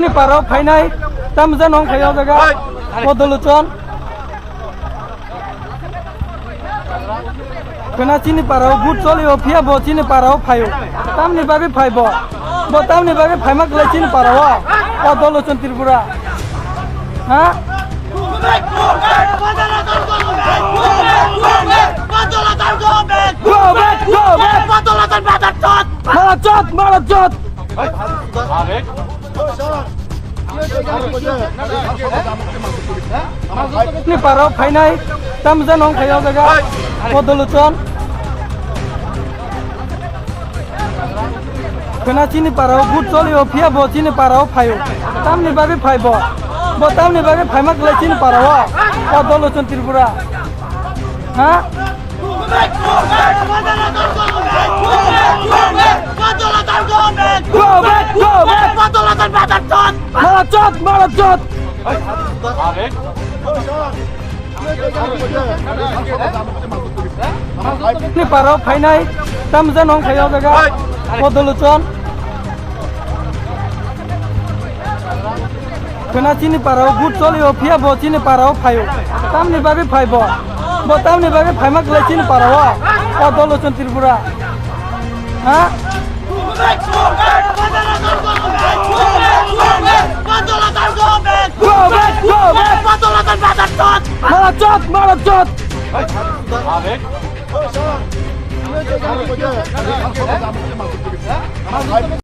চিনি পারো ফাইনাই তামজা নং খাইও জায়গা পদলোচন কেনা চিনি পারো বুট চলিও ফিয়াবো চিনি পারো ফাইও তামনি বাগে ফাইব তামনি বাগে ফাইমাক গলাই চিনি পারো পদলোচন ত্রিপুরা হ্যাঁ মারাচত চিনি পারো ফাইনাই তামজা নং খাইও জায়গা পদলোচন কেনা চিনি পারো বুট চলিও ফিয়াবো চিনি পারো ফাইও তামনি বাগে ফাইব তামনি বাগে ফাইমাক গলাই চিনি পারো পদলোচন ত্রিপুরা হ্যাঁ মারাচত চিনি পারো ফাইনাই তামজা নং খাইও জায়গা পদলোচন কেনা চিনি পারো বুট চলিও ফিয়াবো চিনি পারো ফাইও তামনি বাগে ফাইব তামনি বাগে ফাইমাক গলাই চিনি পারো পদলোচন ত্রিপুরা হ্যাঁ মারাচত